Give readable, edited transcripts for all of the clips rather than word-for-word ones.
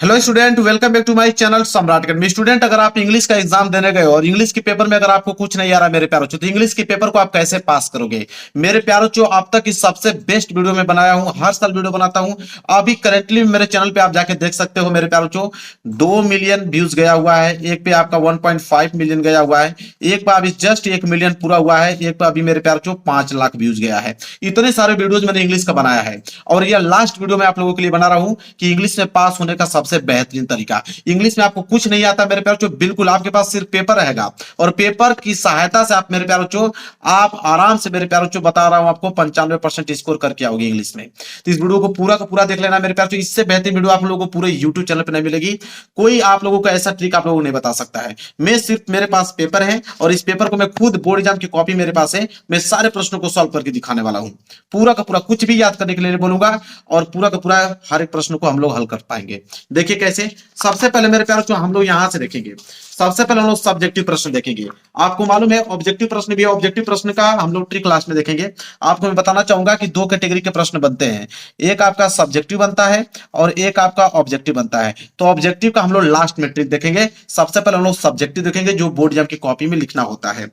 Hello student, welcome back to my channel Samrat academy. Student, अगर आप English का exam देने गए और इंग्लिश के पेपर में अगर आपको कुछ नहीं आ रहा मेरे प्यारो तो इंग्लिश के पेपर को आप कैसे पास करोगे मेरे प्यारो अब तक इस सबसे बेस्ट वीडियो में बनाया हूं। हर साल वीडियो बनाता हूं। अभी करेंटली मेरे चैनल पे आप जाके देख सकते हो मेरे प्यारो 2 मिलियन व्यूज गया हुआ है, एक पे आपका 1.5 मिलियन गया हुआ है, एक पे अभी जस्ट 1 मिलियन पूरा हुआ है, एक पे अभी मेरे प्यारो 5 लाख व्यूज गया है। इतने सारे वीडियोज मैंने इंग्लिश का बनाया है और यह लास्ट वीडियो मैं आप लोगों के लिए बना रहा हूं कि इंग्लिश में पास होने का सबसे बेहतरीन तरीका। इंग्लिश में आपको कुछ नहीं आता मेरे प्यारो बिल्कुल आपके पास सिर्फ पेपर रहेगा और पेपर की सहायता से आप मेरे प्यारो आप आराम से मेरे प्यारो बता रहा हूं आपको 95% स्कोर करके आओगे इंग्लिश में। तो इस वीडियो को पूरा का पूरा देख लेना मेरे प्यारो। इससे बेहतरीन वीडियो आप लोगों को पूरे यूट्यूब चैनल पर नहीं मिलेगी। कोई आप लोगों को ऐसा ट्रिक आप लोगों को नहीं बता सकता है। मैं सिर्फ मेरे पास पेपर है और इस पेपर को मैं खुद बोर्ड एग्जाम की कॉपी मेरे पास है, मैं सारे प्रश्नों को सॉल्व करके दिखाने वाला हूं। पूरा का पूरा कुछ भी याद करने के लिए बोलूंगा और पूरा का पूरा हर एक प्रश्न को हम लोग हल कर पाएंगे। देखिए कैसे। सबसे पहले मेरे प्यारो हम लोग यहां से देखेंगे। सबसे पहले हम लोग सब्जेक्टिव प्रश्न देखेंगे। आपको मालूम है ऑब्जेक्टिव प्रश्न भी है, ऑब्जेक्टिव प्रश्न का हम लोग ट्रिक क्लास में देखेंगे। आपको मैं बताना चाहूंगा कि दो कैटेगरी के प्रश्न बनते हैं, एक आपका सब्जेक्टिव बनता है और एक आपका ऑब्जेक्टिव बनता है। तो ऑब्जेक्टिव का हम लोग लास्ट में ट्रिक देखेंगे। सबसे पहले हम लोग सब्जेक्टिव देखेंगे जो बोर्ड एग्जाम की कॉपी में लिखना होता है।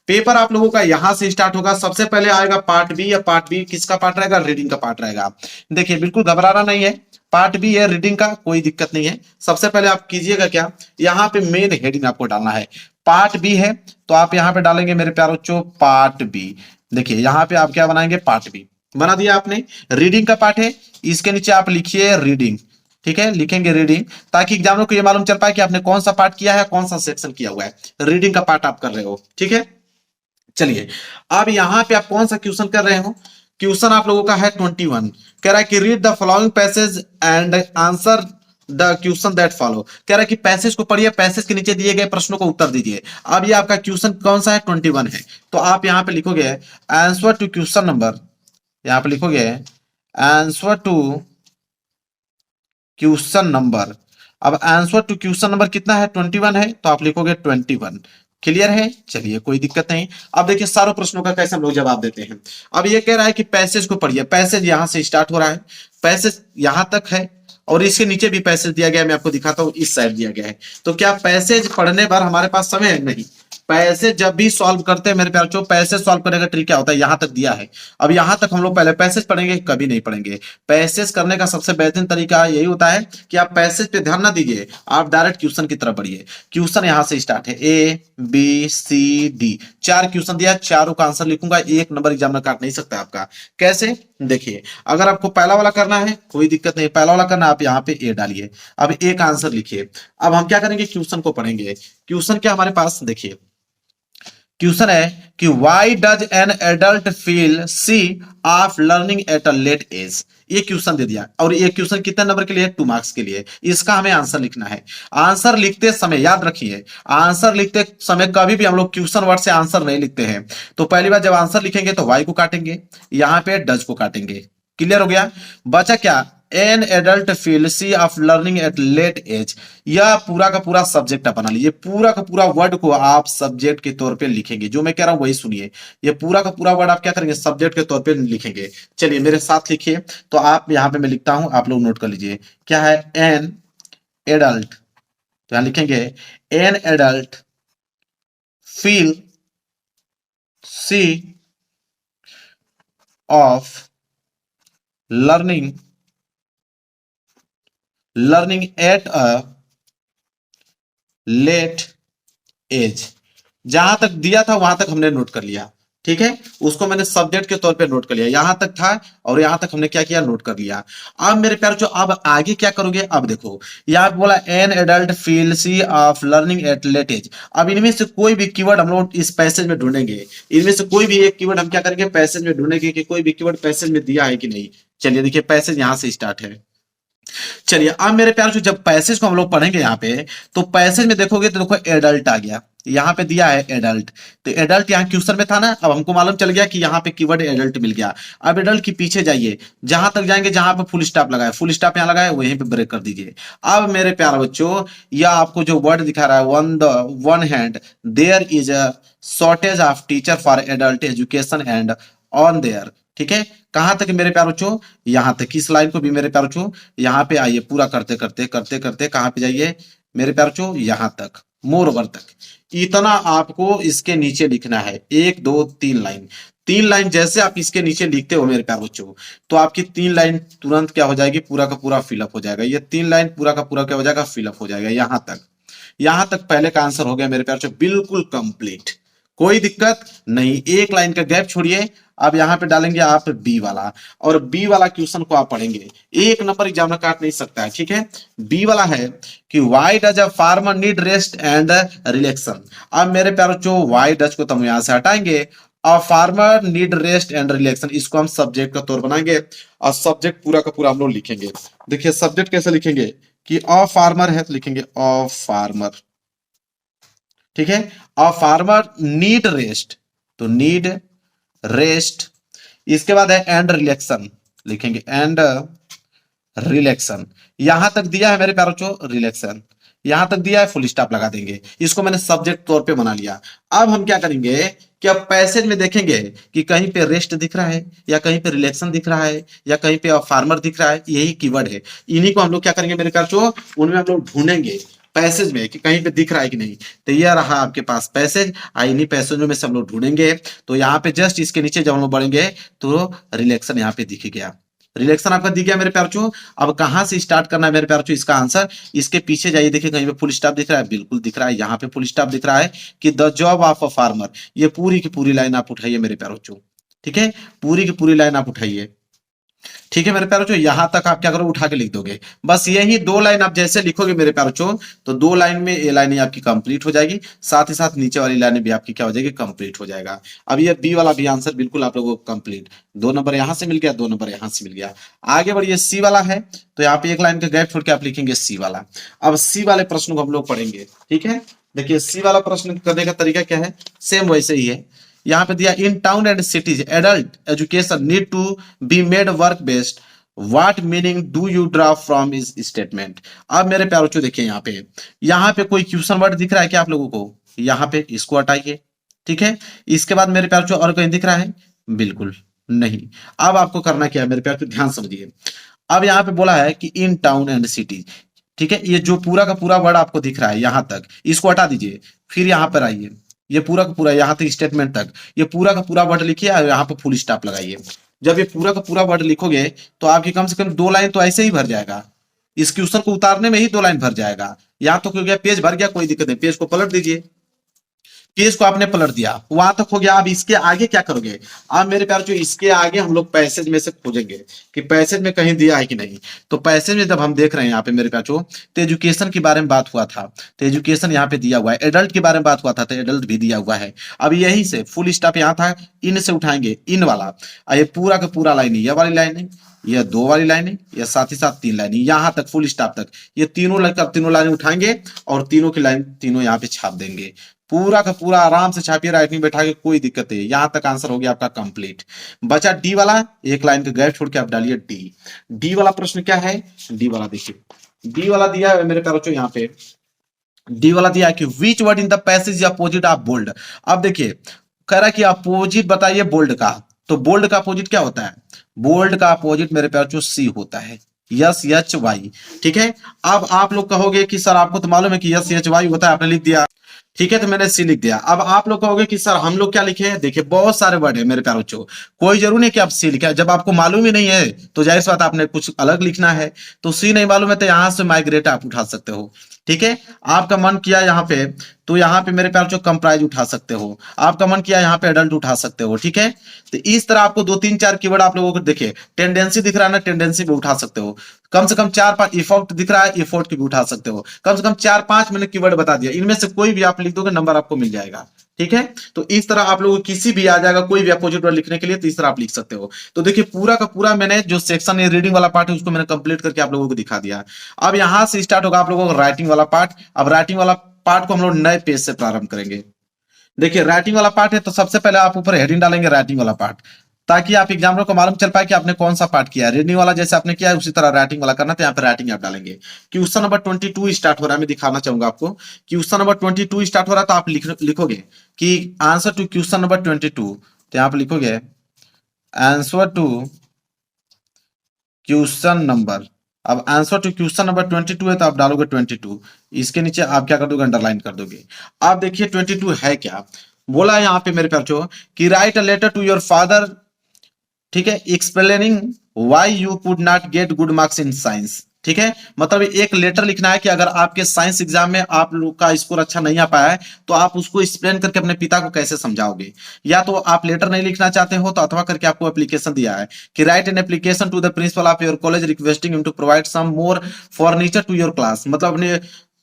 पेपर आप लोगों का यहां से स्टार्ट होगा। सबसे पहले आएगा पार्ट बी। या पार्ट बी किसका पार्ट रहेगा? रीडिंग का पार्ट रहेगा। देखिए बिल्कुल घबराना नहीं है, पार्ट बी है रीडिंग का, कोई दिक्कत नहीं है। सबसे पहले आप कीजिएगा क्या, यहाँ पे मेन हेडिंग आपको डालना है। पार्ट बी है तो आप यहाँ पे डालेंगे मेरे प्यारो पार्ट बी। देखिए यहाँ पे आप क्या बनाएंगे? पार्ट बी बना दिया आपने। रीडिंग का पार्ट है, इसके नीचे आप लिखिए रीडिंग। ठीक है, लिखेंगे रीडिंग ताकि एग्जामिनर को ये मालूम चल पाए कि आपने कौन सा पार्ट किया है, कौन सा सेक्शन किया हुआ है। रीडिंग का पार्ट आप कर रहे हो, ठीक है। चलिए अब यहां पे आप कौन सा क्वेश्चन कर रहे हो? क्वेश्चन आप लोगों का है 21। कह रहा है कि read the following passage and answer the question that follow. कह रहा है कि पैसेज को पढ़िए, पैसेज के नीचे दिए गए प्रश्नों को उत्तर दीजिए। अब ये आपका क्वेश्चन कौन सा है? 21 है। तो आप यहां पे लिखोगे आंसर टू क्वेश्चन नंबर, यहां पे लिखोगे आंसर टू क्वेश्चन नंबर। अब आंसर टू क्वेश्चन नंबर कितना है? 21 है, तो आप लिखोगे 21। क्लियर है? चलिए कोई दिक्कत नहीं। अब देखिए सारों प्रश्नों का कैसे हम लोग जवाब देते हैं। अब ये कह रहा है कि पैसेज को पढ़िए। पैसेज यहां से स्टार्ट हो रहा है, पैसेज यहां तक है और इसके नीचे भी पैसेज दिया गया है। मैं आपको दिखाता हूं, इस साइड दिया गया है। तो क्या पैसेज पढ़ने पर हमारे पास समय है? नहीं। पैसेज जब भी सॉल्व करते हैं मेरे प्यारे पैसेज सॉल्व करने का ट्रिक क्या होता है? यहां तक दिया है, अब यहां तक हम लोग पहले पैसेज पढ़ेंगे, कभी नहीं पढ़ेंगे। पैसेज करने का सबसे बेहतरीन तरीका यही होता है कि आप पैसेज पे ध्यान ना दीजिए, आप डायरेक्ट क्वेश्चन की तरफ बढ़िए। क्वेश्चन यहां से स्टार्ट है, A B C D, 4 question दिया, चारों का आंसर लिखूंगा। 1 नंबर एग्जामिनर काट नहीं सकता आपका। कैसे? देखिए अगर आपको पहला वाला करना है कोई दिक्कत नहीं, पहला वाला करना आप यहाँ पे ए डालिए। अब ए का आंसर लिखिए। अब हम क्या करेंगे? क्वेश्चन को पढ़ेंगे। क्वेश्चन क्या हमारे पास? देखिए क्वेश्चन है कि why does an adult feel see of learning at a late age. ये क्वेश्चन दे दिया और ये क्वेश्चन कितने नंबर के लिए? 2 मार्क्स के लिए। इसका हमें आंसर लिखना है। आंसर लिखते समय याद रखिए, आंसर लिखते समय कभी भी हम लोग क्वेश्चन वर्ड से आंसर नहीं लिखते हैं। तो पहली बार जब आंसर लिखेंगे तो वाई को काटेंगे, यहां पे डज को काटेंगे। क्लियर हो गया? बचा क्या? An adult feel see of learning at late age. यह पूरा का पूरा सब्जेक्ट आप बना लीजिए। पूरा का पूरा वर्ड को आप सब्जेक्ट के तौर पे लिखेंगे। जो मैं कह रहा हूं वही सुनिए। ये पूरा का पूरा वर्ड आप क्या करेंगे? सब्जेक्ट के तौर पे लिखेंगे। चलिए मेरे साथ लिखिए। तो आप यहां पे मैं लिखता हूं, आप लोग नोट कर लीजिए। क्या है? एन एडल्ट, तो यहां लिखेंगे an adult feel see of learning at a late age. जहां तक दिया था वहां तक हमने नोट कर लिया, ठीक है। उसको मैंने सब्जेक्ट के तौर पे नोट कर लिया, यहां तक था और यहां तक हमने क्या किया? नोट कर लिया। अब मेरे प्यारे अब आगे क्या करोगे? अब देखो यहां पे बोला an adult feel see of learning at late age. अब इनमें से कोई भी कीवर्ड हम लोग इस पैसेज में ढूंढेंगे। इनमें से कोई भी एक कीवर्ड हम क्या करेंगे? पैसेज में ढूंढेंगे कि कोई भी कीवर्ड पैसेज में दिया है कि नहीं। चलिए देखिए पैसेज यहां से स्टार्ट है। चलिए अब मेरे प्यार जब पैसेज को हम लोग पढ़ेंगे यहाँ पे, तो पैसेज में देखोगे तो देखो एडल्ट आ गया, यहाँ पे दिया है एडल्ट। तो एडल्ट यहाँ क्वेश्चन में था ना, अब हमको मालूम चल गया कि यहाँ पे कीवर्ड एडल्ट मिल गया। अब एडल्ट के पीछे जाइए, जहां तक जाएंगे जहां पे फुल स्टॉप लगाए, फुल स्टॉप यहाँ लगाए वहीं पे ब्रेक कर दीजिए। अब मेरे प्यारे बच्चों यह आपको जो वर्ड दिखा रहा है one hand there is a shortage of teacher for adult education and on there, ठीक है। कहां तक मेरे प्यारे बच्चों, यहां तक। इस लाइन को भी मेरे प्यारे बच्चों यहां पे आइए, पूरा करते करते करते करते कहां पे जाइए मेरे प्यारे बच्चों, यहां तक, मोर ओवर तक। इतना आपको इसके नीचे लिखना है, 1 2 3 लाइन। 3 लाइन जैसे आप इसके नीचे लिखते हो मेरे प्यारे बच्चों, तो आपकी 3 लाइन तुरंत क्या हो जाएगी, पूरा का पूरा फिलअप हो जाएगा। ये 3 लाइन पूरा का पूरा क्या हो जाएगा, फिलअप हो जाएगा। यहां तक, यहां तक पहले का आंसर हो गया मेरे प्यारे बच्चों बिल्कुल कंप्लीट, कोई दिक्कत नहीं। 1 लाइन का गैप छोड़िए, अब यहां पे डालेंगे आप बी वाला, और बी वाला क्वेश्चन को आप पढ़ेंगे, 1 नंबर एग्जाम में काट नहीं सकता है, ठीक है। बी वाला है कि why does a farmer need rest and relaxin. अब मेरे प्यारे बच्चों वाई डज को तो हम यहां से हटाएंगे, a farmer need rest and relaxin, इसको हम सब्जेक्ट का तौर बनाएंगे और सब्जेक्ट पूरा का पूरा हम लोग लिखेंगे। देखिए सब्जेक्ट कैसे लिखेंगे कि अ फार्मर है तो लिखेंगे अ फार्मर, ठीक है। अ फार्मर नीड रेस्ट, तो नीड रेस्ट, इसके बाद है एंड रिलैक्सन, लिखेंगे एंड रिलैक्सन। यहां तक दिया है मेरे प्यारे बच्चों रिलैक्सन, यहां तक दिया है, फुल स्टॉप लगा देंगे। इसको मैंने सब्जेक्ट तौर पे बना लिया। अब हम क्या करेंगे कि अब पैसेज में देखेंगे कि कहीं पे रेस्ट दिख रहा है, या कहीं पे रिलैक्सन दिख रहा है, या कहीं पे फार्मर दिख रहा है, यही कीवर्ड है। इन्हीं को हम लोग क्या करेंगे मेरे प्यारे बच्चों, उनमें हम लोग ढूंढेंगे पैसेज में कि कहीं पे दिख रहा है कि नहीं। तो यह रहा आपके पास पैसेज, इन्हीं पैसेजों में से हम लोग ढूंढेंगे। तो यहाँ पे जस्ट इसके नीचे जब हम लोग बढ़ेंगे तो रिलैक्सन यहाँ पे दिख गया, रिलेक्शन आपका दिख गया मेरे प्यारे बच्चों। अब कहां से स्टार्ट करना है मेरे प्यारे बच्चों इसका आंसर, इसके पीछे जाइए, देखिए कहीं पे फुल स्टॉप दिख रहा है, बिल्कुल दिख रहा है, यहाँ पे फुल स्टॉप दिख रहा है कि the job of a farmer. ये पूरी की पूरी लाइन आप उठाइए मेरे प्यारे बच्चों, ठीक है, पूरी की पूरी लाइन आप उठाइए, ठीक है मेरे प्यारे बच्चों। यहां तक आप क्या करो, उठा के लिख दोगे। बस यही 2 लाइन आप जैसे लिखोगे मेरे प्यारे बच्चों, तो 2 लाइन में ये लाइन आपकी कंप्लीट हो जाएगी, साथ ही साथ नीचे वाली लाइन भी आपकी क्या हो जाएगी, कंप्लीट हो जाएगा। अब ये बी वाला भी आंसर बिल्कुल आप लोगों को कंप्लीट, 2 नंबर यहां से मिल गया, 2 नंबर यहां से मिल गया। आगे बढ़िए, सी वाला है तो यहाँ पे 1 लाइन का गैप छोड़ के आप लिखेंगे सी वाला। अब सी वाले प्रश्न को हम लोग पढ़ेंगे, ठीक है। देखिए सी वाला प्रश्न करने का तरीका क्या है, सेम वैसे ही है। यहाँ पे दिया in town and cities adult education need to be made work based, what meaning do you draw from इस स्टेटमेंट। अब मेरे प्यारे बच्चों देखिए यहाँ पे कोई क्वेश्चन वर्ड दिख रहा है क्या आप लोगों को, यहाँ पे इसको हटाइए, ठीक है। इसके बाद मेरे प्यारे बच्चों और कहीं दिख रहा है, बिल्कुल नहीं। अब आपको करना क्या है मेरे प्यारे बच्चों, ध्यान समझिए। अब यहाँ पे बोला है कि इन टाउन एंड सिटीज, ठीक है, ये जो पूरा का पूरा वर्ड आपको दिख रहा है यहां तक, इसको हटा दीजिए, फिर यहां पर आइए, ये पूरा का पूरा यहां तक स्टेटमेंट तक, ये पूरा का पूरा वर्ड लिखिए और यहाँ पे फुल स्टॉप लगाइए। जब ये पूरा का पूरा वर्ड लिखोगे तो आपकी कम से कम 2 लाइन तो ऐसे ही भर जाएगा, इस क्वेश्चन को उतारने में ही 2 लाइन भर जाएगा। यहाँ तो हो गया, पेज भर गया, कोई दिक्कत नहीं, पेज को पलट दीजिए, पेज को आपने पलट दिया, वहां तक हो गया। अब इसके आगे क्या करोगे, अब मेरे प्यारे जो इसके आगे हम लोग पैसेज में से खोजेंगे कि पैसेज में कहीं दिया है कि नहीं। तो पैसेज में जब हम देख रहे हैं यहाँ पे मेरे प्यारे तो एजुकेशन के बारे में बात हुआ था, तो एजुकेशन यहाँ पे दिया हुआ है, एडल्ट के बारे में बात हुआ था तो एडल्ट भी दिया हुआ है। अब यही से फुल स्टॉप यहाँ था, इन से उठाएंगे इन वाला, ये पूरा का पूरा लाइन है, ये वाली लाइन है, ये 2 वाली लाइन है, ये साथ ही साथ 3 लाइन है, यहाँ तक फुल स्टॉप तक, ये तीनों लाइन उठाएंगे और तीनों की लाइन तीनों यहाँ पे छाप देंगे। पूरा का पूरा आराम से छापिए, राइटिंग बैठा के, कोई दिक्कत नहीं। यहां तक आंसर हो गया आपका कंप्लीट। बचा डी वाला, 1 लाइन का गैप छोड़ के आप डालिए डी। डी वाला प्रश्न क्या है, डी वाला देखिए, डी वाला दिया है मेरे प्यारे बच्चों, यहाँ पे डी वाला दिया है कि which word in the passage opposite of bold. अब देखिए कह रहा है कि अपोजिट बताइए बोल्ड का, तो बोल्ड का अपोजिट क्या होता है, बोल्ड का अपोजिट मेरे प्यारे बच्चों सी होता है, यस एच वाई, ठीक है। अब आप लोग कहोगे कि सर आपको तो मालूम है कि यस एच वाई होता है, आपने लिख दिया, ठीक है, तो मैंने सी लिख दिया। अब आप लोग कहोगे कि सर हम लोग क्या लिखे हैं, देखिए बहुत सारे वर्ड है मेरे प्यारे बच्चों, कोई जरूरी नहीं कि आप सी लिखे, जब आपको मालूम ही नहीं है तो जाहिर सी बात आपने कुछ अलग लिखना है। तो सी नहीं मालूम है तो यहां से माइग्रेट आप उठा सकते हो, ठीक है। आपका मन किया यहाँ पे तो यहाँ पे मेरे प्यारे बच्चों कंप्राइज उठा सकते हो, आपका मन किया यहाँ पे एडल्ट उठा सकते हो, ठीक है। तो इस तरह आपको 2 3 4 कीवर्ड आप लोगों को देखिए, टेंडेंसी दिख रहा है ना, टेंडेंसी भी उठा सकते हो, कम से कम 4 5 इफोर्ट दिख रहा है, इफोर्ट की भी उठा सकते हो, कम से कम 4 5 मैंने कीवर्ड बता दिया, इनमें से कोई भी आप लिख दोगे नंबर आपको मिल जाएगा, ठीक है। तो इस तरह आप लोगों को किसी भी आ जाएगा, कोई भी अपोजिट वर्ड लिखने के लिए, तो इस तरह आप लिख सकते हो। तो देखिए पूरा का पूरा मैंने जो सेक्शन है रीडिंग वाला पार्ट है उसको मैंने कंप्लीट करके आप लोगों को दिखा दिया। अब यहां से स्टार्ट होगा आप लोगों को राइटिंग वाला पार्ट। अब राइटिंग वाला पार्ट को हम लोग नए पेज से प्रारंभ करेंगे। देखिए राइटिंग वाला पार्ट है तो सबसे पहले आप ऊपर हेडिंग डालेंगे राइटिंग वाला पार्ट, ताकि आप एग्जामिनर को मालूम चल पाए कि आपने कौन सा पार्ट किया है। रीडिंग वाला जैसे आपने किया है उसी तरह राइटिंग वाला करना, तो यहाँ पे राइटिंग आप डालेंगे। क्वेश्चन नंबर 22 स्टार्ट हो रहा है, मैं दिखाना चाहूंगा आपको। क्वेश्चन नंबर 22 स्टार्ट हो रहा है तो आप लिखोगे कि आंसर टू क्वेश्चन नंबर 22, तो यहाँ पे लिखोगे आंसर टू क्वेश्चन नंबर, अब आंसर टू क्वेश्चन नंबर 22 है तो आप डालोगे 22, इसके नीचे आप क्या कर दोगे, अंडरलाइन कर दोगे। आप देखिए 22 है क्या, बोला है यहाँ पे मेरे बच्चों कि write a letter to your father, ठीक है, explaining why you could not get good marks in science, ठीक है, मतलब एक लेटर लिखना है कि अगर आपके साइंस एग्जाम में आप लोग का स्कोर अच्छा नहीं आ पाया है तो आप उसको एक्सप्लेन करके अपने पिता को कैसे समझाओगे। या तो आप लेटर नहीं लिखना चाहते हो तो अथवा करके आपको एप्लीकेशन दिया है कि write an application to the principal of your college requesting him to provide some more furniture to your class, मतलब अपने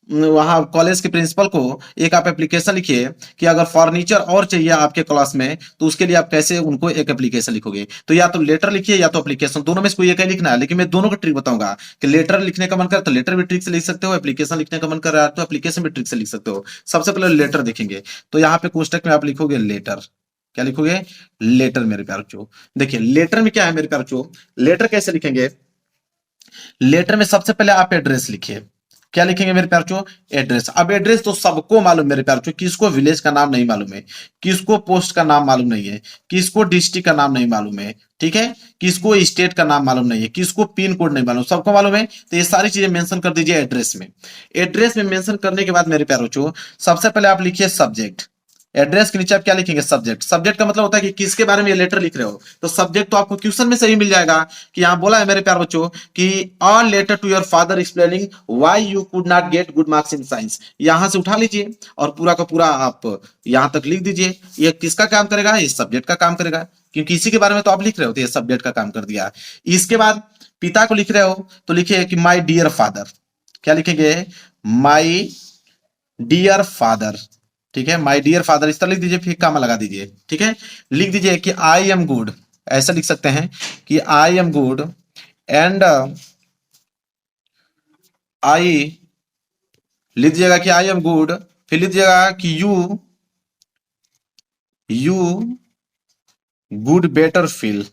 वहां कॉलेज के प्रिंसिपल को एक आप एप्लीकेशन लिखिए कि अगर फर्नीचर और चाहिए आपके क्लास में तो उसके लिए आप कैसे उनको एक एप्लीकेशन लिखोगे। तो या तो लेटर लिखिए या तो एप्लीकेशन, दोनों में से कोई एक ही लिखना है, लेकिन मैं दोनों का ट्रिक बताऊंगा कि लेटर लिखने का मन करे तो लेटर भी ट्रिक से लिख सकते हो, एप्लीकेशन लिखने का मन कर रहा है तो एप्लीकेशन भी ट्रिक से लिख सकते हो। सबसे पहले लेटर देखेंगे, तो यहाँ पे कोष्टक में आप लिखोगे लेटर, क्या लिखोगे, लेटर मेरे प्यारे बच्चों। देखिए लेटर में क्या है मेरे प्यारे बच्चों, लेटर कैसे लिखेंगे, लेटर में सबसे पहले आप एड्रेस लिखिए, क्या लिखेंगे मेरे प्यारे बच्चों, एड्रेस। अब एड्रेस तो सबको मालूम मेरे प्यारे बच्चों, किसको विलेज का नाम नहीं मालूम है, किसको पोस्ट का नाम मालूम नहीं है, किसको डिस्ट्रिक्ट का नाम नहीं मालूम है, ठीक है, किसको स्टेट का नाम मालूम नहीं है, किसको पिन कोड नहीं मालूम, सबको मालूम है। तो ये सारी चीजें मेंशन कर दीजिए एड्रेस में। एड्रेस में मेंशन करने के बाद मेरे प्यारे बच्चों सबसे पहले आप लिखिए सब्जेक्ट, एड्रेस के नीचे आप क्या लिखेंगे, सब्जेक्ट। सब्जेक्ट का मतलब होता है कि किसके बारे में ये लेटर लिख रहे हो, तो सब्जेक्ट तो आपको क्वेश्चन में सही मिल जाएगा कि यहाँ बोला है मेरे प्यारे बच्चों कि a letter to your father explaining why you could not get good marks in science, यहां से उठा लीजिए और पूरा का पूरा आप यहां तक लिख दीजिए। ये किसका काम करेगा, ये सब्जेक्ट का काम करेगा, क्योंकि इसी के बारे में तो आप लिख रहे हो, तो ये सब्जेक्ट का काम कर दिया। इसके बाद पिता को लिख रहे हो तो लिखिए कि माई डियर फादर, क्या लिखेंगे, माई डियर फादर, ठीक है, माय डियर फादर इस तरह लिख दीजिए, फिर कामा लगा दीजिए, ठीक है। लिख दीजिए कि आई एम गुड, ऐसा लिख सकते हैं कि I am good and I, लिख दीजिएगा कि आई एम गुड, फिर लिख दीजिएगा कि यू गुड बेटर फील,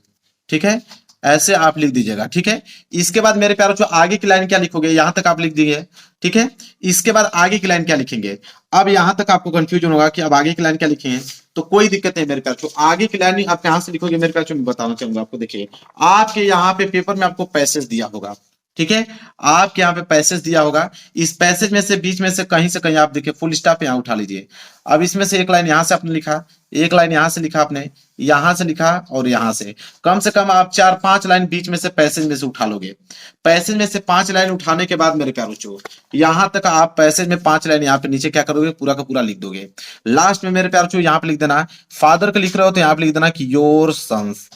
ठीक है, ऐसे आप लिख दीजिएगा, ठीक है। इसके बाद मेरे प्यारों जो आगे की लाइन क्या लिखोगे, यहां तक आप लिख दीजिए, ठीक है। इसके बाद आगे की लाइन क्या लिखेंगे, अब यहां तक आपको कंफ्यूजन होगा कि अब आगे की लाइन क्या लिखेंगे, तो कोई दिक्कत नहीं मेरे प्यारों, आगे की लाइन आप यहां से लिखोगे मेरे प्यारों, मैं बताना चाहूंगा आपको। देखिए आपके यहाँ पे पेपर में आपको पैसेज दिया होगा, ठीक है, आपके यहाँ पे पैसेज दिया होगा, इस पैसेज में से बीच में से कहीं आप देखिए फुल स्टॉप यहाँ उठा लीजिए। अब इसमें से एक लाइन यहां से आपने लिखा, एक लाइन यहां से लिखा आपने, यहां से लिखा और यहां से कम आप 4-5 लाइन बीच में से पैसेज में से उठा लोगे। पैसेज में से 5 लाइन उठाने के बाद मेरे प्यारे बच्चों यहां तक आप पैसेज में 5 लाइन यहाँ पे नीचे क्या करोगे, पूरा का पूरा लिख दोगे। लास्ट में मेरे प्यारे बच्चों यहाँ पे लिख देना, फादर का लिख रहे हो तो यहाँ पे लिख देना कि योर सन्स,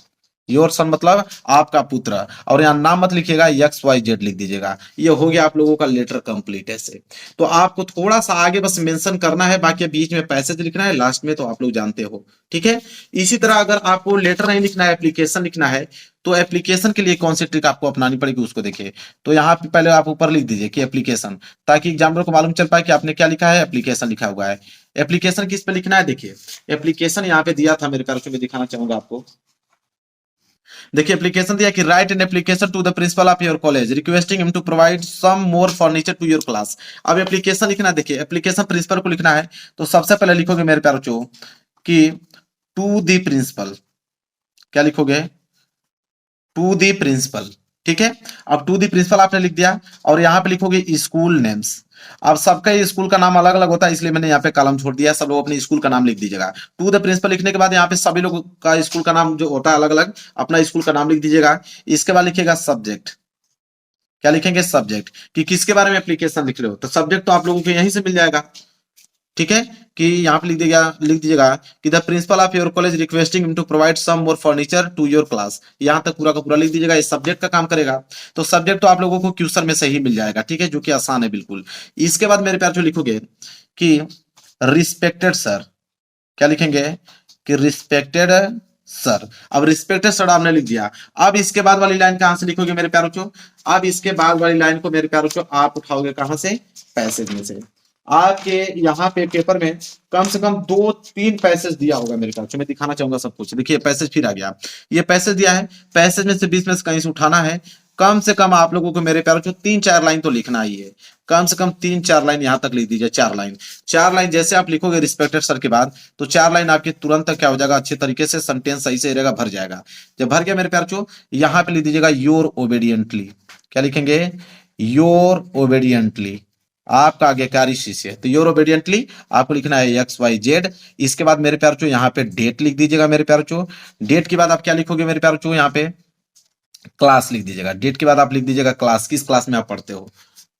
योर सन मतलब आपका पुत्र, और यहाँ नाम मत लिखिएगा, XYZ लिख दीजिएगा। ये हो गया आप लोगों का लेटर कंप्लीट ऐसे। तो आपको थोड़ा सा आगे बस मेंशन करना है, बाकी बीच में पैसेज लिखना है, लास्ट में तो आप लोग जानते हो, ठीक है। इसी तरह अगर आपको लेटर नहीं लिखना है, एप्लीकेशन लिखना है, तो एप्लीकेशन के लिए कौन सी ट्रिक आपको अपनानी पड़ेगी उसको देखिए। तो यहाँ पे पहले आप ऊपर लिख दीजिए कि एप्लीकेशन, ताकि एग्जामिनर को मालूम चल पाए कि आपने क्या लिखा है, एप्लीकेशन लिखा हुआ है। एप्लीकेशन किस पे लिखना है, देखिए एप्लीकेशन यहाँ पे दिया था मेरे प्यारे, मैं दिखाना चाहूंगा आपको। देखिए एप्लीकेशन दिया कि write an application to the principal of your college requesting him to provide some more furniture to your class. अब एप्लीकेशन लिखना, देखिए एप्लीकेशन प्रिंसिपल को लिखना है, तो सबसे पहले लिखोगे मेरे प्यारे बच्चों कि टू द प्रिंसिपल, क्या लिखोगे, टू द प्रिंसिपल, ठीक है। अब टू दी प्रिंसिपल आपने लिख दिया और यहाँ पे लिखोगे स्कूल नेम्स। अब सबका स्कूल का नाम अलग अलग होता है, इसलिए मैंने यहाँ पे कॉलम छोड़ दिया, सब लोग अपने स्कूल का नाम लिख दीजिएगा। टू द प्रिंसिपल लिखने के बाद यहाँ पे सभी लोग का स्कूल का नाम जो होता है अलग अलग, अपना स्कूल का नाम लिख दीजिएगा। इसके बाद लिखिएगा सब्जेक्ट, क्या लिखेंगे, सब्जेक्ट, कि किसके बारे में एप्लीकेशन लिख रहे हो, तो सब्जेक्ट तो आप लोगों को यहीं से मिल जाएगा, ठीक है। कि यहाँ पे लिख दीजिएगा कि the principal of your college requesting him to provide some more furniture to your class, यहाँ तक पूरा का पूरा लिख दीजिएगा। ये सब्जेक्ट का काम करेगा, तो सब्जेक्ट तो आप लोगों को क्वेश्चन में से ही मिल जाएगा, ठीक है, जो कि आसान है बिल्कुल। इसके बाद मेरे प्यार जो लिखोगे कि रिस्पेक्टेड सर, क्या लिखेंगे कि रिस्पेक्टेड सर। अब रिस्पेक्टेड सर आपने लिख दिया। अब इसके बाद वाली लाइन कहां से लिखोगे मेरे प्यारों को, अब इसके बाद वाली लाइन को मेरे प्यारों को आप उठाओगे कहां से, पैसेज में से। आपके यहाँ पे पेपर में कम से कम 2-3 पैसेज दिया होगा मेरे ख्याल से, मैं दिखाना चाहूंगा सब कुछ। देखिए पैसेज फिर आ गया, ये पैसेज दिया है, पैसेज में से बीच में से कहीं से उठाना है, कम से कम आप लोगों को मेरे प्यारों जो 3-4 लाइन तो लिखना ही है, कम से कम 3-4 लाइन यहां तक लिख दीजिए। 4 लाइन, 4 लाइन जैसे आप लिखोगे रिस्पेक्टेड सर के बाद, तो 4 लाइन आपके तुरंत क्या हो जाएगा, अच्छे तरीके से सेंटेंस सही से रहेगा, भर जाएगा। जब भर गया मेरे प्यार जो, यहाँ पे लिख दीजिएगा योर ओबेडियंटली। क्या लिखेंगे, योर ओबेडियंटली, आपका आज्ञाकारी शिष्य। तो योर ओबेडियंटली आपको लिखना है XYZ। इसके बाद मेरे प्यार जो यहाँ पे डेट लिख दीजिएगा मेरे प्यार जो। डेट के बाद आप क्या लिखोगे मेरे प्यार जो, यहाँ पे क्लास लिख दीजिएगा। डेट के बाद आप लिख दीजिएगा क्लास, किस क्लास में आप पढ़ते हो।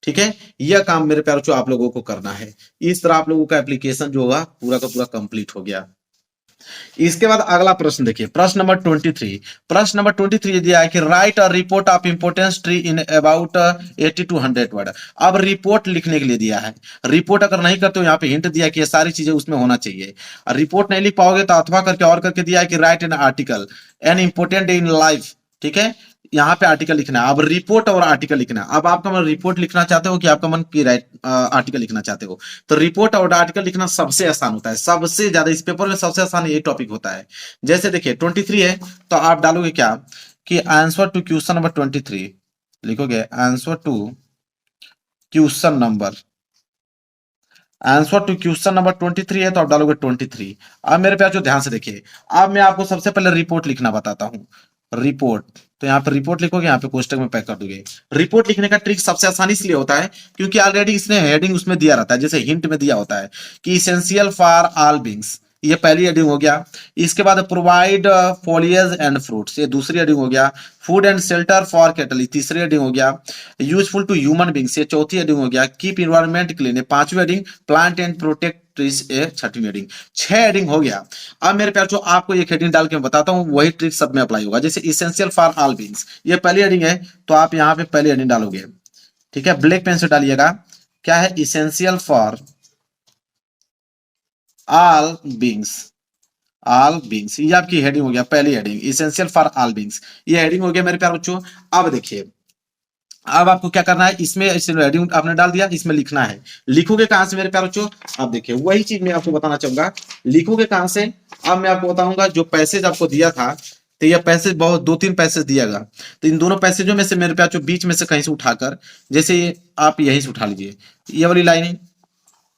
ठीक है, यह काम मेरे प्यारों आप लोगों को करना है। इस तरह आप लोगों का एप्लीकेशन जो होगा पूरा का पूरा कंप्लीट हो गया। इसके बाद अगला प्रश्न देखिए, प्रश्न नंबर 23। प्रश्न नंबर 23 दिया है कि write a report of importance tree in about 80 to 100 word. अब रिपोर्ट लिखने के लिए दिया है। रिपोर्ट अगर नहीं करते हो, यहाँ पे हिंट दिया कि ये सारी चीजें उसमें होना चाहिए। रिपोर्ट नहीं लिख पाओगे तो अथवा करके और करके दिया है कि write an article an important in life. ठीक है, यहाँ पे आर्टिकल लिखना है। अब रिपोर्ट और आर्टिकल लिखना है। अब आपका मन रिपोर्ट लिखना चाहते हो कि आपका मन की राइट आर्टिकल लिखना चाहते हो, तो रिपोर्ट और आर्टिकल लिखना सबसे आसान होता है, सबसे ज्यादा इस पेपर में सबसे आसान ये टॉपिक होता है। जैसे देखिए 23 है, तो आप डालोगे क्या कि आंसर टू क्वेश्चन नंबर 23 लिखोगे, answer to question number, answer to question number 23 है तो आप डालोगे 23। अब मेरे प्यार जो ध्यान से देखिए, अब मैं आपको सबसे पहले रिपोर्ट लिखना बताता हूं। रिपोर्ट, तो यहाँ पे रिपोर्ट लिखोगे, यहाँ पे कोष्टक में पैक कर दोगे। रिपोर्ट लिखने का ट्रिक सबसे आसानी इसलिए होता है क्योंकि ऑलरेडी इसने हेडिंग उसमें दिया रहता है, जैसे हिंट में दिया होता है कि इसेंशियल फॉर ऑल बींग्स, ये पहली हेडिंग हो गया। इसके बाद प्रोवाइड फॉलियज एंड फ्रूट्स, ये दूसरी हेडिंग हो गया। Food and shelter for cattle, तीसरी हेडिंग हो गया। यूजफुल टू ह्यूमन बींग्स, ये चौथी हेडिंग हो गया। कीप इन्वायरमेंट क्लीन, पांचवी heading. Plant and protect trees, ये छठी हेडिंग। 6 हेडिंग हो गया। अब मेरे प्यार जो आपको एक हेडिंग डाल के मैं बताता हूं, वही ट्रिक सब में अप्लाई होगा। जैसे इसेंशियल फॉर ऑल बींग्स, ये पहली हेडिंग है, तो आप यहाँ पे पहली हेडिंग डालोगे। ठीक है, ब्लैक पेन से डालिएगा, क्या है, essential for all beings, all beings, ये आपकी हेडिंग हो गया, पहली heading essential for all beings, ये हेडिंग हो गया मेरे प्यार बच्चों। अब देखिए, अब आपको क्या करना है, इसमें हेडिंग आपने डाल दिया, इसमें लिखना है। लिखोगे कहां से मेरे प्यार बच्चों, अब देखिए वही चीज मैं आपको बताना चाहूंगा। लिखोगे कहां से, अब मैं आपको बताऊंगा। जो पैसेज आपको दिया था, तो यह पैसेज बहुत 2-3 पैसेज दियागा, तो इन दोनों पैसेजों में से मेरे प्यार बच्चों बीच में से कहीं से उठाकर, जैसे ये आप यहीं से उठा लीजिए, ये वाली लाइनिंग,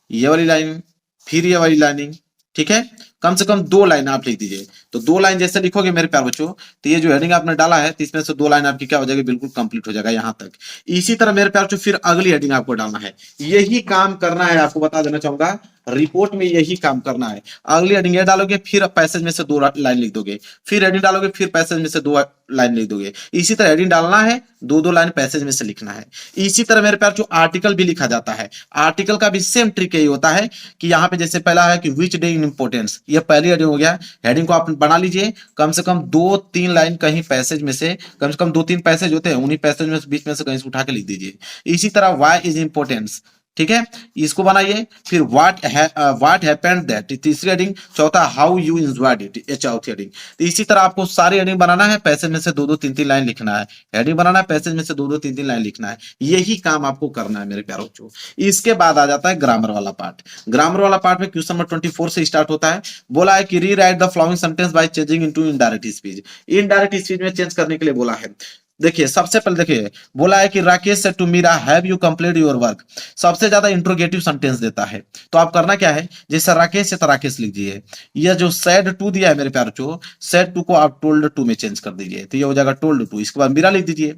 ये वाली लाइनिंग, फिर ये वाली लाइनिंग। ठीक है, कम से कम 2 लाइन आप लिख दीजिए। तो 2 लाइन जैसे लिखोगे मेरे प्यार बच्चों, तो ये जो हेडिंग आपने डाला है, तो इसमें से 2 लाइन आपकी क्या हो जाएगी, बिल्कुल कंप्लीट हो जाएगा यहां तक। इसी तरह मेरे प्यार बच्चों फिर अगली हेडिंग आपको डालना है। यही काम करना है, आपको बता देना चाहूंगा, रिपोर्ट में यही काम करना है। अगली हेडिंग ये डालोगे, फिर पैसेज में से 2 लाइन लिख दोगे, फिर हेडिंग डालोगे, फिर पैसेज में से 2 लाइन लिख दोगे। इसी तरह हेडिंग डालना है, 2-2 लाइन पैसेज में से लिखना है। इसी तरह मेरे प्यार जो आर्टिकल भी लिखा जाता है, आर्टिकल का भी सेम ट्रिक यही होता है कि यहाँ पे जैसे पहला है कि विच डे इन इंपोर्टेंस, ये पहली हेडिंग हो गया। हेडिंग को आप बना लीजिए, कम से कम 2-3 लाइन कहीं पैसेज में से, कम से कम 2-3 पैसेज होते हैं, उन्हीं पैसेज में बीच में से कहीं से उठा के लिख दीजिए। इसी तरह वाई इज इंपोर्टेंस, ठीक है, इसको बनाइए। फिर व्हाट हैपेंड दैट, तीसरी हेडिंग। चौथा हाउ यू एंजॉयड इट, ये चौथी हेडिंग। तो इसी तरह आपको सारी हेडिंग बनाना है, पैसेज में से 2-2 3-3 लाइन लिखना है। हेडिंग बनाना है, पैसेज में से 2-2 3-3 लाइन लिखना है। यही काम आपको करना है मेरे प्यारों बच्चों। इसके बाद आ जाता है ग्रामर वाला पार्ट। ग्रामर वाला पार्ट में क्वेश्चन नंबर 24 से स्टार्ट होता है। बोला है कि rewrite the following sentence by changing into indirect speech. Indirect speech में चेंज करने के लिए बोला है। देखिए सबसे पहले देखिए, बोला है कि राकेश से to Meera have you complete your work. सबसे ज्यादा इंट्रोगेटिव सेंटेंस देता है, तो आप करना क्या है, जैसे राकेश से तो राकेश लिख दीजिए। यह जो सैड टू दिया है मेरे प्यार बच्चों, सैड टू को आप टोल्ड टू में चेंज कर दीजिए, तो ये हो जाएगा टोल्ड टू। इसके बाद मीरा लिख दीजिए।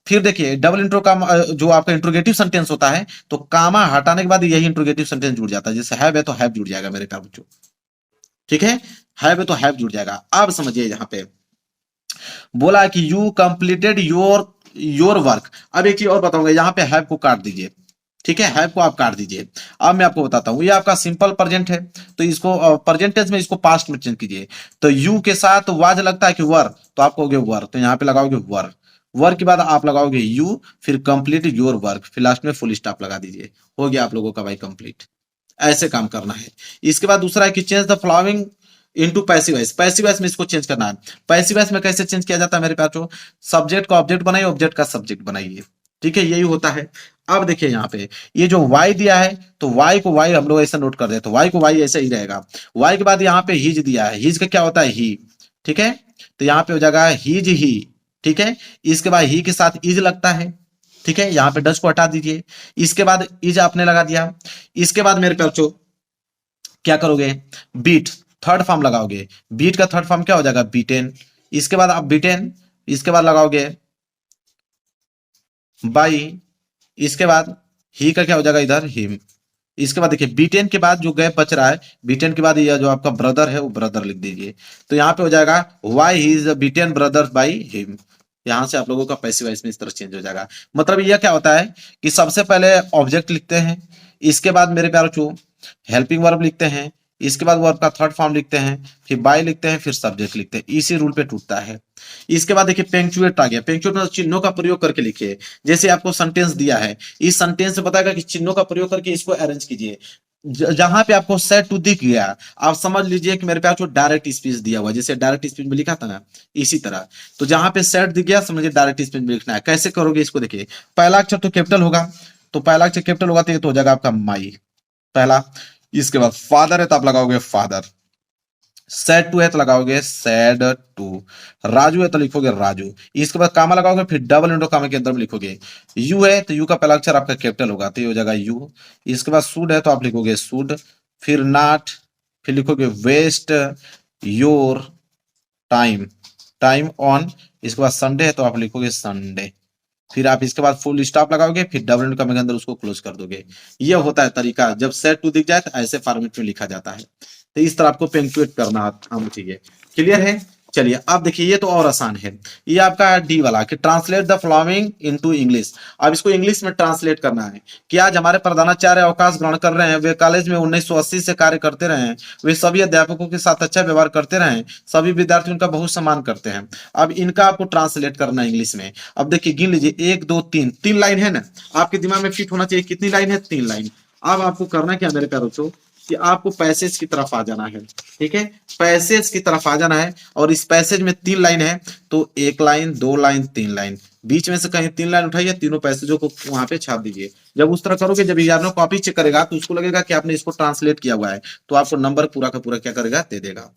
फिर देखिए डबल इंट्रो का जो आपका इंट्रोगेटिव सेंटेंस होता है, तो कामा हटाने के बाद यही इंट्रोगेटिव सेंटेंस जुड़ जाता है। जैसे हैव है तो हैव जुड़ जाएगा मेरे प्यार बच्चों। ठीक है, हैव है तो हैव जुड़ जाएगा। अब समझिए यहाँ पे बोला कि यू कंप्लीटेड योर वर्क। अब एक चीज और बताऊंगा, यहाँ पे हैव को काट दीजिए। ठीक है, हैव को आप काट दीजिए। अब मैं आपको बताता हूं, ये आपका सिंपल प्रेजेंट है, तो इसको प्रेजेंटेज में इसको पास्ट में चेंज कीजिए। तो यू के साथ वाज लगता है कि वर, तो आप कहोगे वर, तो यहाँ पे लगाओगे वर। वर के बाद आप लगाओगे यू, फिर कंप्लीट योर वर्क, फिर लास्ट में फुल स्टॉप लगा दीजिए। हो गया आप लोगों का भाई कंप्लीट। ऐसे काम करना है। इसके बाद दूसरा है कि change the following into passive voice. Passive voice में इसको चेंज करना है। पैसिव वॉइस में कैसे चेंज किया जाता है मेरे पास, सब्जेक्ट का ऑब्जेक्ट बनाइए, ऑब्जेक्ट का सब्जेक्ट बनाइए। ठीक है, यही होता है। अब देखिए यहाँ पे ये जो y दिया है, तो y को y हम लोग ऐसा नोट कर दे, तो y को y ऐसा ही रहेगा। y के बाद यहाँ पे हिज दिया है, हिज का क्या होता है, ही। ठीक है, तो यहाँ पे हो जाएगा हिज ही। ठीक है। इसके बाद ही के साथ इज लगता है, ठीक है, यहाँ पे डज को हटा दीजिए। इसके बाद इज आपने लगा दिया। इसके बाद मेरे बच्चों क्या करोगे, बीट थर्ड फॉर्म लगाओगे। बीट का थर्ड फॉर्म क्या हो जाएगा, बीटेन। इसके बाद आप बीटेन, इसके बाद लगाओगे बाई, इसके बाद ही का क्या हो जाएगा इधर, हिम। इसके बाद देखिए बीटेन के बाद जो गैप बच रहा है, बीटेन के बाद ये जो आपका ब्रदर है वो ब्रदर लिख दीजिए। तो यहाँ पे हो जाएगा why he is beaten brother by him. यहां से आप लोगों का पैसिव वॉइस में इस तरह चेंज हो जाएगा। मतलब यह क्या होता है कि सबसे पहले ऑब्जेक्ट लिखते हैं, इसके बाद मेरे प्यारे बच्चों हेल्पिंग वर्ब लिखते हैं, इसके बाद वर्ब का थर्ड फॉर्म लिखते हैं, फिर बाय लिखते हैं, फिर सब्जेक्ट लिखते हैं। इसी रूल पे टूटता है। इसके बाद देखिए पेंचुएट आ गया। पेंचुएट में चिन्हों का प्रयोग करके लिखिए। जैसे आपको सेंटेंस दिया है, इस सेंटेंस से बताएगा कि चिन्हों का प्रयोग करके इसको अरेंज कीजिए। जहां पे आपको सेट टू दिख गया, आप समझ लीजिए कि मेरे पास जो डायरेक्ट स्पीच दिया हुआ है, जैसे डायरेक्ट स्पीच में लिखा था ना, इसी तरह। तो जहां पे सेट दिख गया समझिए डायरेक्ट स्पीच में लिखना है। कैसे करोगे इसको, देखिए पहला अक्षर तो कैपिटल होगा, तो पहला अक्षर कैपिटल होगा तो ये तो हो जाएगा आपका माई पहला। इसके बाद फादर है तो आप लगाओगे फादर, सैड टू है तो लगाओगे सैड टू, राजू है तो लिखोगे राजू। इसके बाद कामा लगाओगे, फिर डबल इंडो कामा के अंदर में लिखोगे। यू है तो यू का पहला अक्षर आपका कैपिटल होगा तो ये हो जाएगा यू। इसके बाद सुड है तो आप लिखोगे सुड, फिर नॉट, फिर लिखोगे waste your time, time on. इसके बाद संडे है तो आप लिखोगे संडे, फिर आप इसके बाद फुल स्टॉप लगाओगे, फिर डबल इंडो कामा के अंदर उसको क्लोज कर दोगे। ये होता है तरीका, जब सेट टू दिख जाए तो ऐसे फॉर्मेट में लिखा जाता है। तो इस तरह आपको पेंचुएट करना आना चाहिए। क्लियर है। चलिए अब देखिए ये तो और आसान है। ये आपका डी वाला कि translate the following into English. अब इसको इंग्लिश में ट्रांसलेट करना है कि आज हमारे प्रधानाचार्य अवकाश ग्रहण कर रहे हैं, वे कॉलेज में 1980 से कार्य करते रहे हैं, वे सभी अध्यापकों के साथ अच्छा व्यवहार करते रहे, सभी विद्यार्थी उनका बहुत सम्मान करते हैं। अब इनका आपको ट्रांसलेट करना है इंग्लिश में। अब देखिए गिन लीजिए, 1 2 3, 3 लाइन है ना, आपके दिमाग में फिट होना चाहिए। कितनी लाइन है, 3 लाइन। अब आपको करना क्या मेरे प्यारे बच्चों कि आपको पैसेज की तरफ आ जाना है। ठीक है, पैसेज की तरफ आ जाना है। और इस पैसेज में 3 लाइन है, तो 1 लाइन 2 लाइन 3 लाइन, बीच में से कहीं 3 लाइन उठाइए, तीनों पैसेजों को वहां पे छाप दीजिए। जब उस तरह करोगे, जब एग्जामिनर कॉपी चेक करेगा तो उसको लगेगा कि आपने इसको ट्रांसलेट किया हुआ है, तो आपको नंबर पूरा का पूरा क्या करेगा, दे देगा।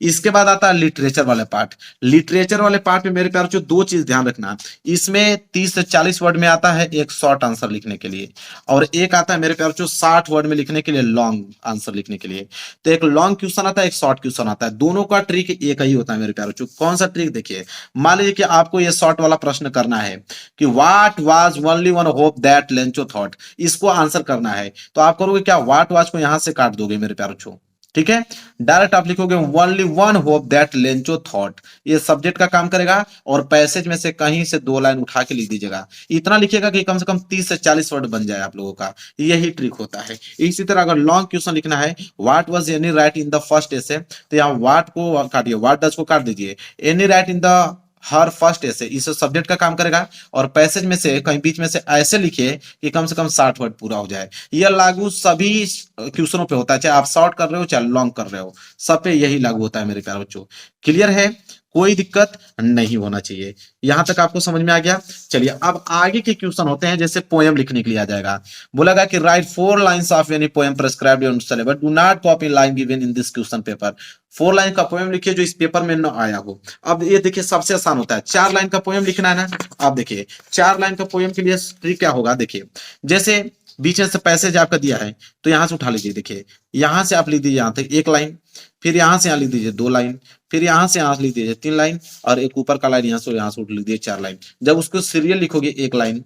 इसके बाद आता है लिटरेचर वाले पार्ट। लिटरेचर वाले पार्ट में मेरे प्यारे बच्चों 2 चीज ध्यान रखना। इसमें 30 से 40 वर्ड में आता है एक शॉर्ट आंसर लिखने के लिए, और एक आता है मेरे प्यारे बच्चों 60 वर्ड में लिखने के लिए, लॉन्ग आंसर लिखने के लिए। तो एक लॉन्ग क्वेश्चन आता है, एक शॉर्ट क्वेश्चन आता है, दोनों का ट्रिक एक ही होता है मेरे प्यारे बच्चों। कौन सा ट्रिक, देखिए मान लीजिए कि आपको ये शॉर्ट वाला प्रश्न करना है कि what was only one hope that Lencho thought, इसको आंसर करना है। तो आप करोगे क्या, व्हाट वाज को यहां से काट दोगे मेरे प्यारे बच्चों। ठीक है, डायरेक्ट आप लिखोगे only one hope that Lencho thought, ये सब्जेक्ट का काम करेगा। और पैसेज में से कहीं से 2 लाइन उठा के लिख दीजिएगा। इतना लिखिएगा कि कम से कम 30 से 40 वर्ड बन जाए आप लोगों का। यही ट्रिक होता है। इसी तरह अगर लॉन्ग क्वेश्चन लिखना है, what was Annie write in the first essay, तो यहाँ व्हाट को काटिए, व्हाट डज को काट दीजिए, any write in the her first ऐसे, इस सब्जेक्ट का काम करेगा। और पैसेज में से कहीं बीच में से ऐसे लिखिए कि कम से कम 60 वर्ड पूरा हो जाए। यह लागू सभी क्वेश्चनों पे होता है, चाहे आप शॉर्ट कर रहे हो चाहे लॉन्ग कर रहे हो, सब पे यही लागू होता है मेरे प्यारे बच्चों। क्लियर है, कोई दिक्कत नहीं होना चाहिए। यहां तक आपको समझ में आ गया। चलिए अब आगे के क्वेश्चन होते हैं, जैसे पोएम लिखने के लिए आ जाएगा। बोलेगा कि right 4 lines of any poem prescribed in syllabus, do not copy line given in this question paper. 4 line का पोएम लिखिए जो इस पेपर में न आया हो। अब ये देखिए सबसे आसान होता है, 4 लाइन का पोएम लिखना है ना। आप देखिए 4 लाइन का पोएम के लिए ट्रिक क्या होगा, देखिए जैसे बीच में से पैसेज आपका दिया है तो यहां से उठा लीजिए। देखिए यहां से आप लिख दीजिए यहां तक 1 लाइन, फिर यहां से यहां लिख दीजिए 2 लाइन, फिर यहां से यहां लिख दीजिए 3 लाइन, और एक ऊपर का लाइन यहां से लिख दीजिए 4 लाइन। जब उसको सीरियल लिखोगे 1 लाइन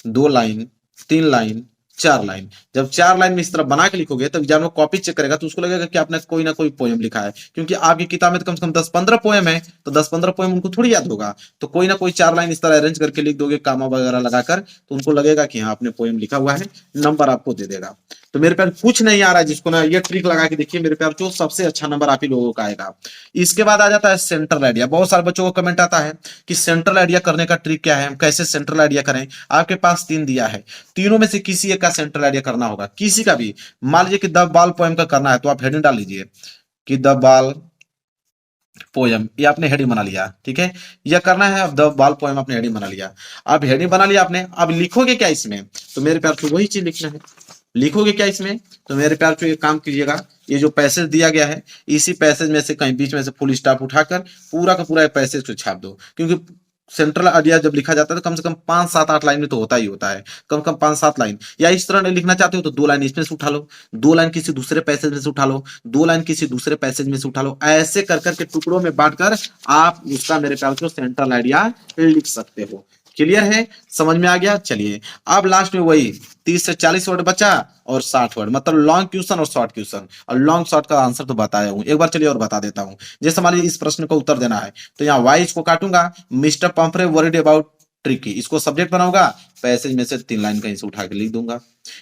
2 लाइन 3 लाइन 4 लाइन, जब 4 लाइन में इस तरह बना के लिखोगे तब एग्जामिनर कॉपी चेक करेगा तो उसको लगेगा कि आपने कोई ना कोई पोएम लिखा है। क्योंकि आपकी किताब में तो कम से कम 10-15 पोएम है, तो 10-15 पोएम उनको थोड़ी याद होगा। तो कोई ना कोई 4 लाइन इस तरह अरेंज करके लिख दोगे कामा वगैरह लगाकर, तो उनको लगेगा कि हाँ आपने पोएम लिखा हुआ है, नंबर आपको दे देगा। तो मेरे प्यार कुछ नहीं आ रहा है जिसको ना ये ट्रिक लगा के देखिए मेरे प्यार, जो सबसे अच्छा नंबर आप ही लोगों का आएगा। इसके बाद आ जाता है सेंट्रल आइडिया। बहुत सारे बच्चों को कमेंट आता है कि सेंट्रल आइडिया करने का ट्रिक क्या है, हम कैसे सेंट्रल आइडिया करें। आपके पास 3 दिया है, तीनों में से किसी एक का सेंट्रल आइडिया करना होगा, किसी का भी। मान लीजिए कि द बाल पोएम का करना है तो आप हेडिंग डाल लीजिए कि द बाल पोएम, ये आपने हेडिंग बना लिया। ठीक है, यह करना है, अब द बाल पोएम आपने हेडिंग बना लिया। अब हेडिंग बना लिया आपने, अब लिखोगे क्या इसमें, तो मेरे प्यार को वही चीज लिखना है। लिखोगे क्या इसमें, तो मेरे प्यार को एक काम कीजिएगा, ये जो पैसेज दिया गया है इसी पैसेज में से कहीं बीच में से फुल स्टॉप उठाकर पूरा का पूरा पैसेज को छाप दो। क्योंकि सेंट्रल आइडिया जब लिखा जाता है तो कम से कम 5 7 8 लाइन में तो होता ही होता है, कम से कम 5 7 लाइन। या इस तरह नहीं लिखना चाहते हो तो 2 लाइन इसमें से उठा लो, 2 लाइन किसी दूसरे पैसेज में से उठा लो, 2 लाइन किसी दूसरे पैसेज में से उठा लो, ऐसे कर करके टुकड़ों में बांटकर आप उसका मेरे ख्याल से सेंट्रल आइडिया लिख सकते हो। क्लियर है, समझ में आ गया। चलिए अब लास्ट में वही 30 से 40 वर्ड बचा और 60 वर्ड, मतलब लॉन्ग क्वेश्चन और शॉर्ट क्वेश्चन। और लॉन्ग शॉर्ट का आंसर तो बताया हूं, एक बार चलिए और बता देता हूं। जैसे मान लीजिए इस प्रश्न का उत्तर देना है तो यहाँ वाइज को काटूंगा, Mr Pumphrey worried about Tricki, इसको सब्जेक्ट बनाऊंगा, पैसेज में से 3 लाइन कहीं से उठा के लिख दूंगा।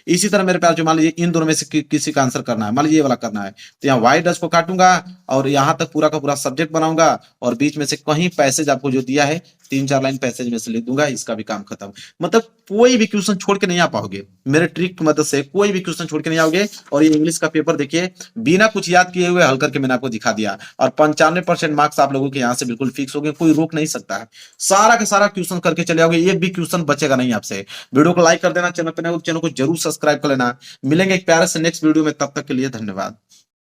इसी तरह मेरे प्यार जो मान लीजिए इन दोनों में से किसी का आंसर करना है, मान लीजिए ये वाला करना है, तो यहाँ वाई डस को काटूंगा और यहां तक पूरा का पूरा सब्जेक्ट बनाऊंगा और बीच में से कहीं पैसेज आपको जो दिया है 3 4 लाइन पैसेज में से लिख दूंगा, इसका भी काम खत्म। मतलब कोई भी क्वेश्चन छोड़ के नहीं आ पाओगे, मेरे ट्रिक की मदद से कोई भी क्वेश्चन छोड़ के नहीं आओगे। और ये इंग्लिश का पेपर देखिए बिना कुछ याद किए हुए हल करके मैंने आपको दिखा दिया और 95% मार्क्स आप लोगों के यहाँ से बिल्कुल फिक्स हो गए, कोई रोक नहीं सकता है। सारा का सारा क्वेश्चन करके चले आओगे, एक भी क्वेश्चन बचेगा नहीं आपसे। वीडियो को लाइक कर देना, चैनल को जरूर सब्सक्राइब कर लेना। मिलेंगे एक प्यारे से नेक्स्ट वीडियो में, तब तक के लिए धन्यवाद।